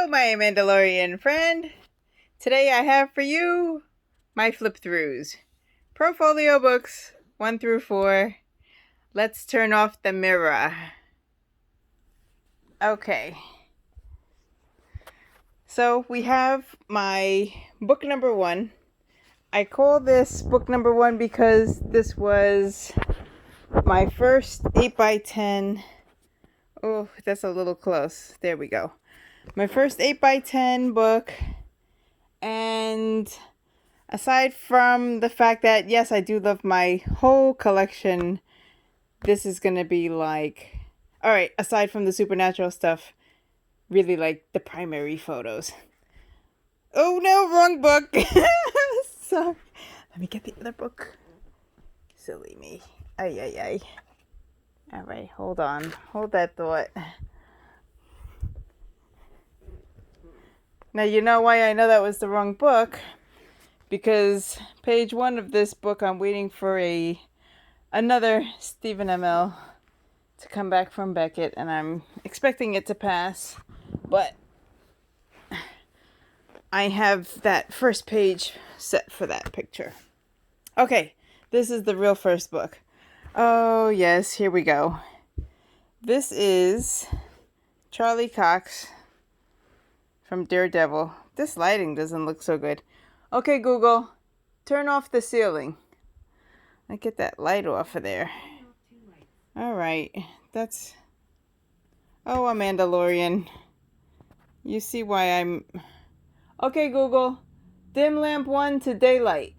My Mandalorian friend. Today I have for you my flip throughs. Profolio books 1 through 4. Let's turn off the mirror. Okay. So we have my book number 1. I call this book number 1 because this was my first 8x10. Oh, that's a little close. There we go. My first 8x10 book. And aside from the fact that, yes, I do love my whole collection, this is going to be like, alright, aside from the supernatural stuff, really like the primary photos. Oh no, wrong book! Sorry. Let me get the other book. Silly me. Ay, ay, ay. Alright, hold on. Hold that thought. Now, you know why I know that was the wrong book? Because page 1 of this book, I'm waiting for another Stephen M.L. to come back from Beckett, and I'm expecting it to pass, but I have that first page set for that picture. Okay, this is the real first book. Oh, yes, here we go. This is Charlie Cox from Daredevil. This lighting doesn't look so good. Okay, Google, turn off the ceiling. I get that light off of there. Alright, that's... Oh, a Mandalorian. You see why I'm... Okay, Google, dim lamp 1 to daylight.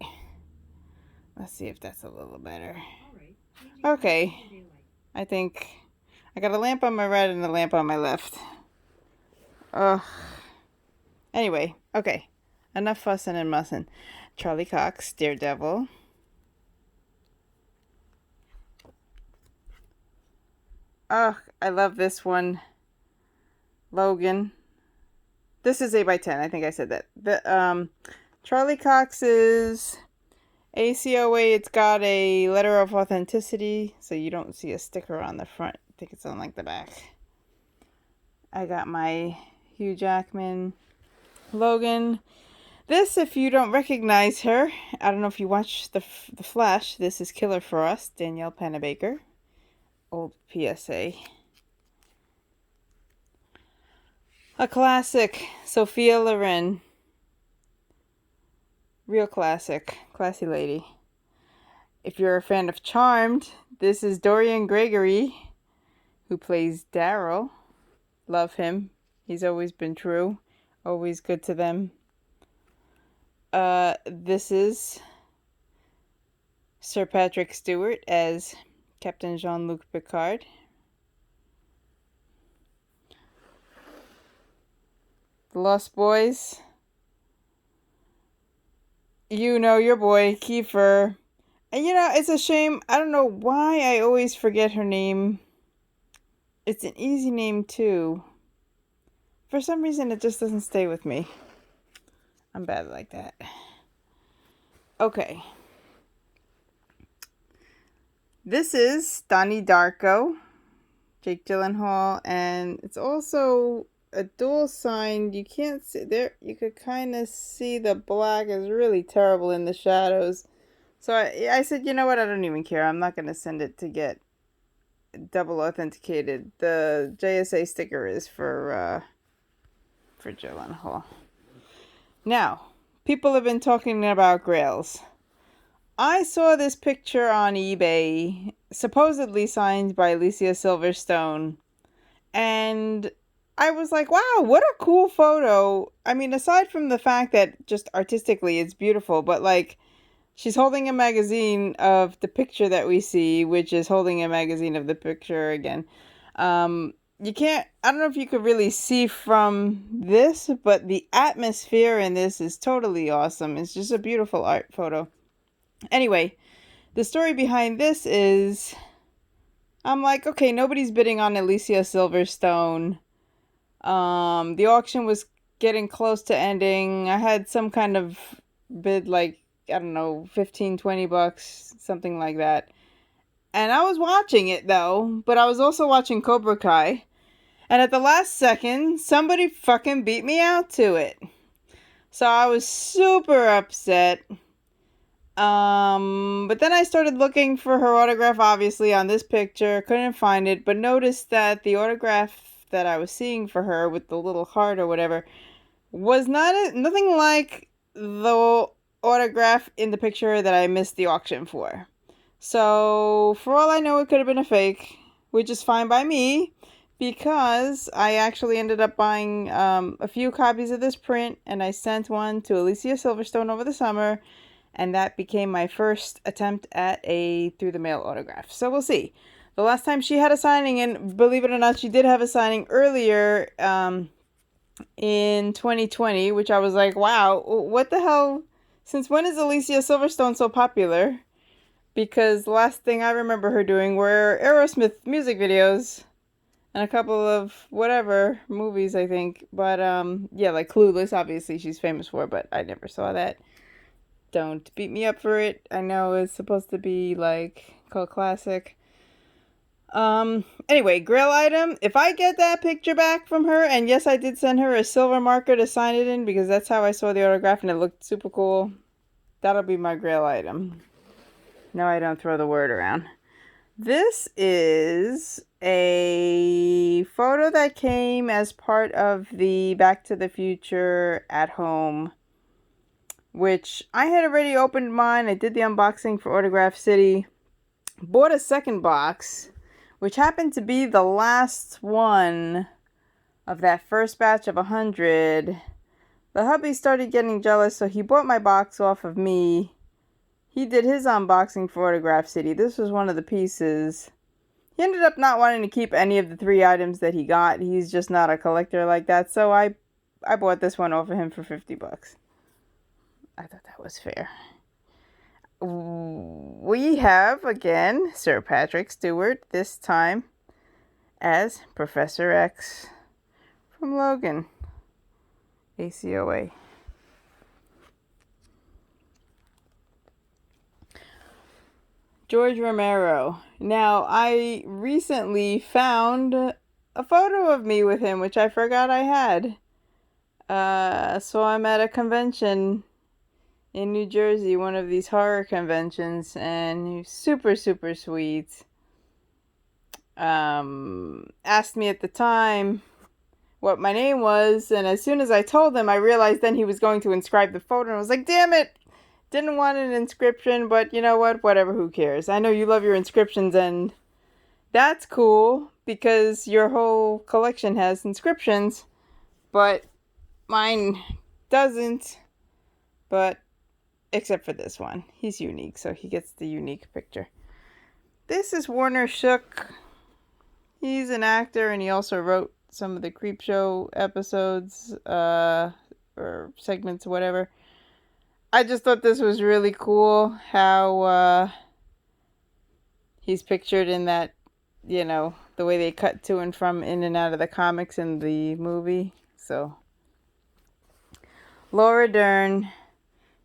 Let's see if that's a little better. Okay, I think I got a lamp on my right and a lamp on my left. Ugh. Anyway, okay. Enough fussing and mussing. Charlie Cox, Daredevil. Ugh, I love this one. Logan. This is 8x10. I think I said that. The Charlie Cox's ACOA, it's got a letter of authenticity, so you don't see a sticker on the front. I think it's on like the back. I got my Hugh Jackman Logan. This, if you don't recognize her, I don't know if you watch the Flash. This is Killer Frost, Danielle Panabaker. Old PSA. A classic, Sophia Loren. Real classic. Classy lady. If you're a fan of Charmed, this is Dorian Gregory, who plays Daryl. Love him. He's always been true. Always good to them. This is Sir Patrick Stewart as Captain Jean-Luc Picard. The Lost Boys. You know your boy, Kiefer. And it's a shame. I don't know why I always forget her name. It's an easy name too. For some reason, it just doesn't stay with me. I'm bad like that. Okay. This is Donnie Darko, Jake Gyllenhaal, and it's also a dual sign. You can't see there. You could kind of see the black is really terrible in the shadows. So I said, you know what? I don't even care. I'm not going to send it to get double authenticated. The JSA sticker is for Gyllenhaal. Now, people have been talking about grails. I saw this picture on eBay, supposedly signed by Alicia Silverstone, and I was like, wow, what a cool photo. I mean, aside from the fact that just artistically it's beautiful, but like, she's holding a magazine of the picture that we see, which is holding a magazine of the picture again. I don't know if you could really see from this, but the atmosphere in this is totally awesome. It's just a beautiful art photo. Anyway, the story behind this is, I'm like, okay, nobody's bidding on Alicia Silverstone. The auction was getting close to ending. I had some kind of bid, like, I don't know, $15-20, something like that. And I was watching it though, but I was also watching Cobra Kai. And at the last second, somebody fucking beat me out to it. So I was super upset. But then I started looking for her autograph, obviously, on this picture. Couldn't find it, but noticed that the autograph that I was seeing for her with the little heart or whatever was nothing like the autograph in the picture that I missed the auction for. So, for all I know, it could have been a fake, which is fine by me, because I actually ended up buying a few copies of this print, and I sent one to Alicia Silverstone over the summer, and that became my first attempt at a through the mail autograph. So we'll see. The last time she had a signing, and believe it or not, she did have a signing earlier in 2020, which I was like, wow, what the hell? Since when is Alicia Silverstone so popular? Because the last thing I remember her doing were Aerosmith music videos and a couple of whatever movies, I think. But yeah, like Clueless, obviously she's famous for, but I never saw that. Don't beat me up for it. I know it's supposed to be like cult classic. Anyway, grill item. If I get that picture back from her, and yes, I did send her a silver marker to sign it in because that's how I saw the autograph and it looked super cool. That'll be my grill item. No, I don't throw the word around. This is a photo that came as part of the Back to the Future at Home, which I had already opened mine. I did the unboxing for Autograph City. Bought a second box, which happened to be the last one of that first batch of 100. The hubby started getting jealous, so he bought my box off of me. He did his unboxing for Autograph City. This was one of the pieces. He ended up not wanting to keep any of the 3 items that he got. He's just not a collector like that, so I bought this one off of him for $50. I thought that was fair. We have, again, Sir Patrick Stewart, this time as Professor X from Logan. ACOA. George Romero. Now, I recently found a photo of me with him, which I forgot I had. So I'm at a convention in New Jersey, one of these horror conventions, and he was super, super sweet. Asked me at the time what my name was, and as soon as I told him, I realized then he was going to inscribe the photo, and I was like, damn it! Didn't want an inscription, but you know what? Whatever, who cares? I know you love your inscriptions, and that's cool, because your whole collection has inscriptions, but mine doesn't, but except for this one. He's unique, so he gets the unique picture. This is Warner Shook. He's an actor, and he also wrote some of the Creepshow episodes, or segments, whatever. I just thought this was really cool, how he's pictured in that, the way they cut to and from in and out of the comics in the movie. So, Laura Dern.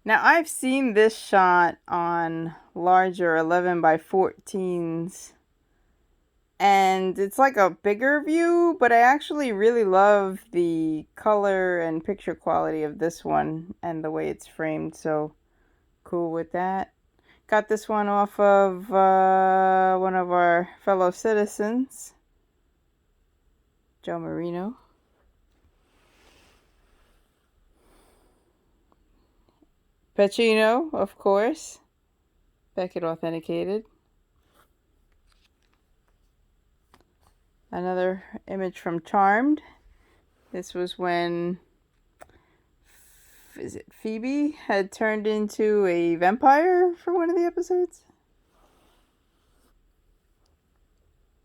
Now, I've seen this shot on larger 11 by 14s, and it's like a bigger view, but I actually really love the color and picture quality of this one and the way it's framed, so cool with that. Got this one off of one of our fellow citizens, Joe Marino. Pacino, of course. Beckett Authenticated. Another image from Charmed. This was when, is it Phoebe had turned into a vampire for one of the episodes?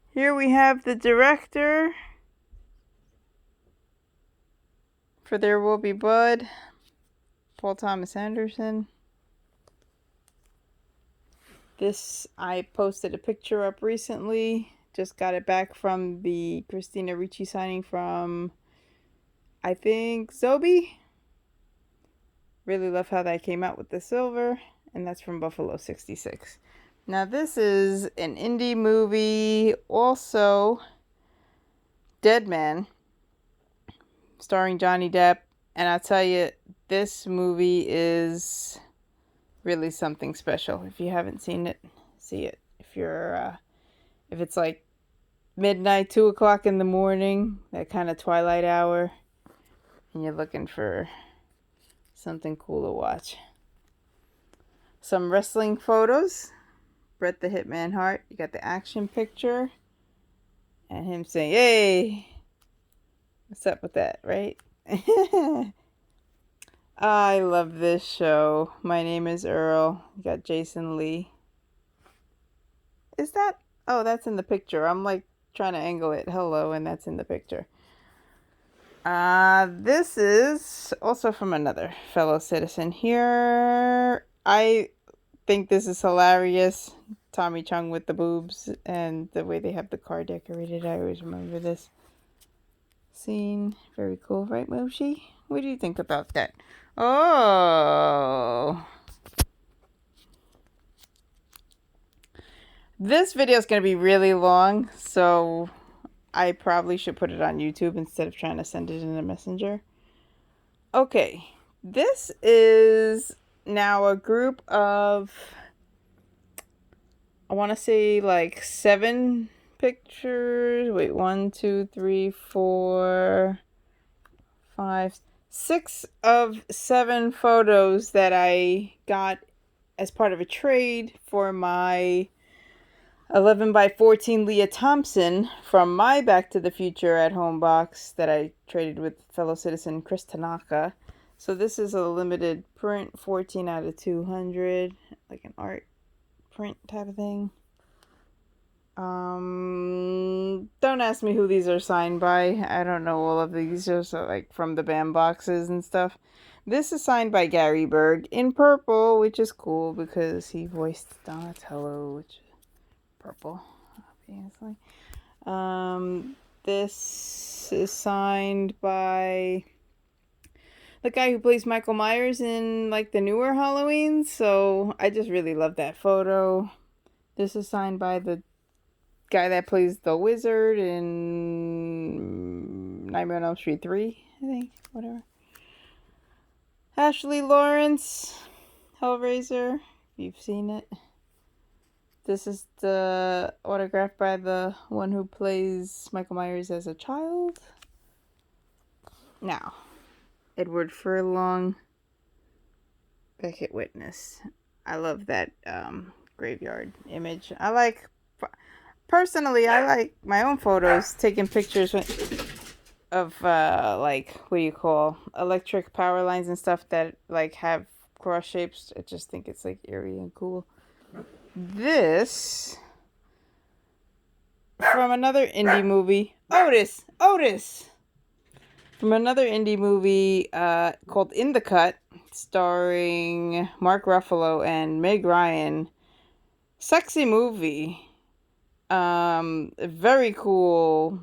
Here we have the director for There Will Be Blood, Paul Thomas Anderson. This, I posted a picture up recently. Just got it back from the Christina Ricci signing from, I think, Zobi. Really love how that came out with the silver. And that's from Buffalo 66. Now this is an indie movie, also Dead Man, starring Johnny Depp. And I'll tell you, this movie is really something special. If you haven't seen it, see it. If it's like midnight, 2 o'clock in the morning, that kind of twilight hour, and you're looking for something cool to watch. Some wrestling photos. Bret the Hitman Hart. You got the action picture. And him saying, "Hey!" What's up with that, right? I love this show. My name is Earl. You got Jason Lee. Is that? Oh, that's in the picture. I'm like trying to angle it. Hello, and that's in the picture. This is also from another fellow citizen here. I think this is hilarious. Tommy Chung with the boobs and the way they have the car decorated. I always remember this scene. Very cool, right, Moshi? What do you think about that? Oh. This video is going to be really long, so I probably should put it on YouTube instead of trying to send it in a messenger. Okay, this is now a group of, I want to say like 7 pictures. Wait, 1, 2, 3, 4, 5, 6 of 7 photos that I got as part of a trade for my 11 by 14 Leah Thompson from my Back to the Future at Home box that I traded with fellow citizen Chris Tanaka. So this is a limited print, 14 out of 200, like an art print type of thing. Don't ask me who these are signed by. I don't know all of these, just like from the BAM boxes and stuff. This is signed by Gary Berg in purple, which is cool because he voiced Donatello, which purple, obviously. This is signed by the guy who plays Michael Myers in like the newer Halloween, so I just really love that photo. This is signed by the guy that plays the wizard in Nightmare on Elm Street 3, I think, whatever. Ashley Lawrence, Hellraiser, if you've seen it. This is the autograph by the one who plays Michael Myers as a child. Now, Edward Furlong, Beckett Witness. I love that graveyard image. Personally, I like my own photos, taking pictures of like, what do you call, electric power lines and stuff that like have cross shapes. I just think it's like eerie and cool. This from another indie movie. Otis! From another indie movie called In the Cut, starring Mark Ruffalo and Meg Ryan. Sexy movie. Very cool,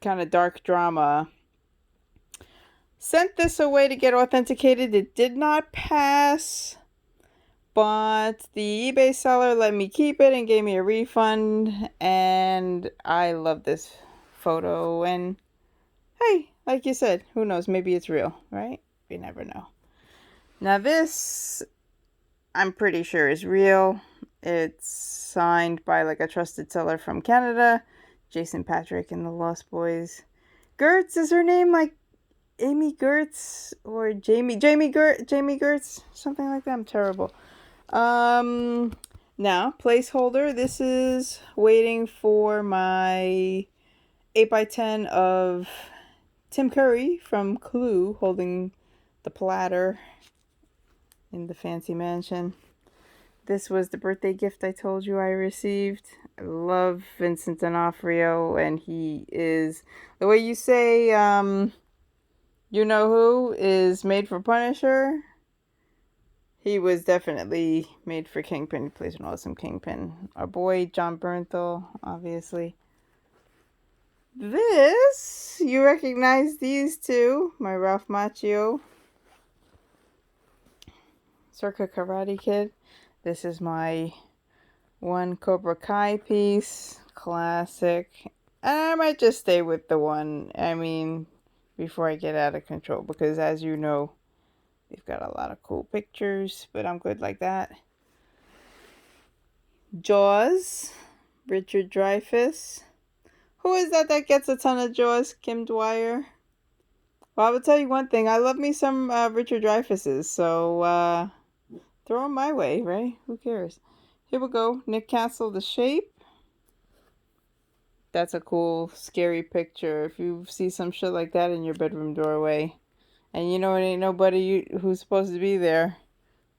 kind of dark drama. Sent this away to get authenticated. It did not pass. But the eBay seller let me keep it and gave me a refund. And I love this photo. And hey, like you said, who knows? Maybe it's real, right? You never know. Now this, I'm pretty sure is real. It's signed by like a trusted seller from Canada. Jason Patrick and the Lost Boys. Gertz is her name, like Amy Gertz or Jamie Gertz, something like that. I'm terrible. Now, placeholder, this is waiting for my 8x10 of Tim Curry from Clue holding the platter in the fancy mansion. This was the birthday gift I told you I received. I love Vincent D'Onofrio, and he is, the way you say, you know who is made for Punisher? He was definitely made for Kingpin. He plays an awesome Kingpin. Our boy, John Bernthal, obviously. This, you recognize these two. My Ralph Macchio. Circa Karate Kid. This is my one Cobra Kai piece. Classic. And I might just stay with the one, I mean, before I get out of control. Because as you know, they've got a lot of cool pictures. But I'm good like that. Jaws. Richard Dreyfuss. Who is that gets a ton of Jaws? Kim Dwyer? Well, I will tell you one thing. I love me some Richard Dreyfuss's. So, throw them my way, right? Who cares? Here we go. Nick Castle, The Shape. That's a cool, scary picture. If you see some shit like that in your bedroom doorway, and you know it ain't nobody who's supposed to be there,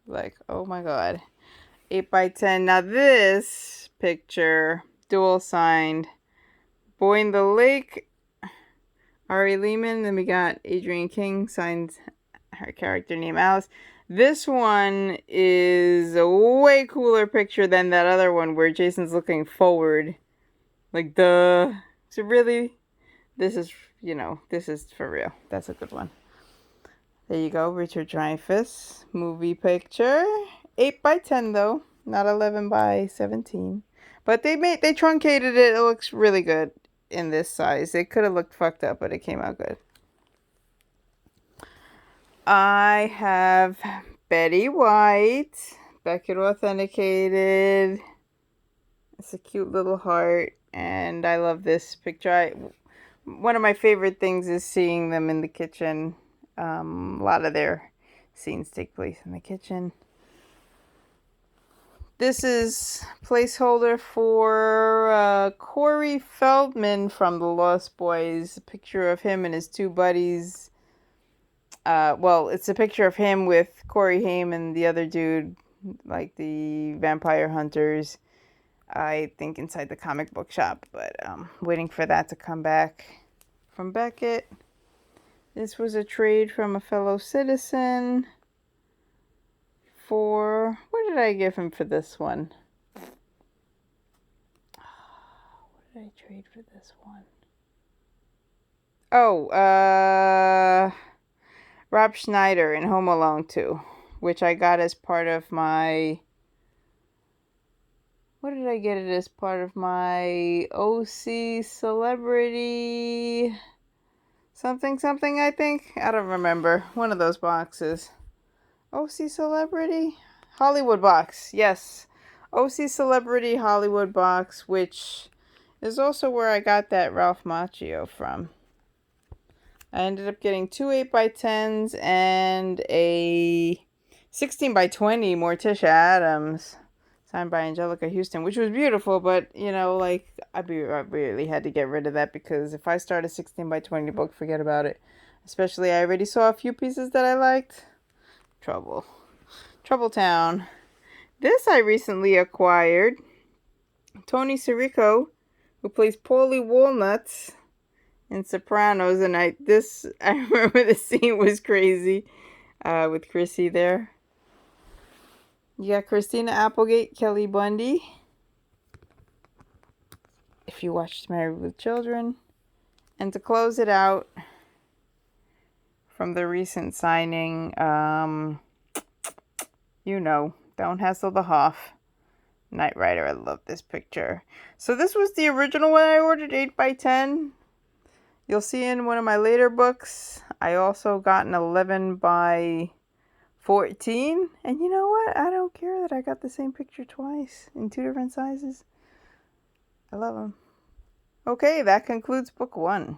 like, oh my god. 8x10. Now this picture, dual signed. Boy in the Lake, Ari Lehman. Then we got Adrienne King, signed her character name Alice. This one is a way cooler picture than that other one where Jason's looking forward. Like, duh. So really, this is, this is for real. That's a good one. There you go, Richard Dreyfuss movie picture. 8x10 though, not 11x17. But they truncated it. It looks really good in this size. It could have looked fucked up, but it came out good. I have Betty White, Beckett Authenticated. It's a cute little heart, and I love this picture. One of my favorite things is seeing them in the kitchen. A lot of their scenes take place in the kitchen. This is placeholder for Corey Feldman from The Lost Boys. A picture of him and his two buddies. Well, it's a picture of him with Corey Haim and the other dude, like the vampire hunters. I think inside the comic book shop, but waiting for that to come back from Beckett. This was a trade from a fellow citizen for, what did I give him for this one? What did I trade for this one? Oh, Rob Schneider in Home Alone 2, which I got as part of my, what did I get it as part of my OC Celebrity something, I think? I don't remember. One of those boxes. OC Celebrity? Hollywood box, yes. OC Celebrity Hollywood box, which is also where I got that Ralph Macchio from. I ended up getting two 8x10s and a 16x20 Morticia Adams, signed by Angelica Houston, which was beautiful, but, I really had to get rid of that because if I start a 16x20 book, forget about it. Especially, I already saw a few pieces that I liked. Trouble Town. This I recently acquired. Tony Sirico, who plays Paulie Walnuts in Sopranos, and I remember the scene was crazy with Chrissy there. You got Christina Applegate, Kelly Bundy. If you watched Married with Children. And to close it out, from the recent signing, Don't Hassle the Hoff. Knight Rider. I love this picture. So this was the original one I ordered, 8x10. You'll see in one of my later books, I also got an 11x14. And you know what? I don't care that I got the same picture twice in two different sizes. I love them. Okay, that concludes book 1.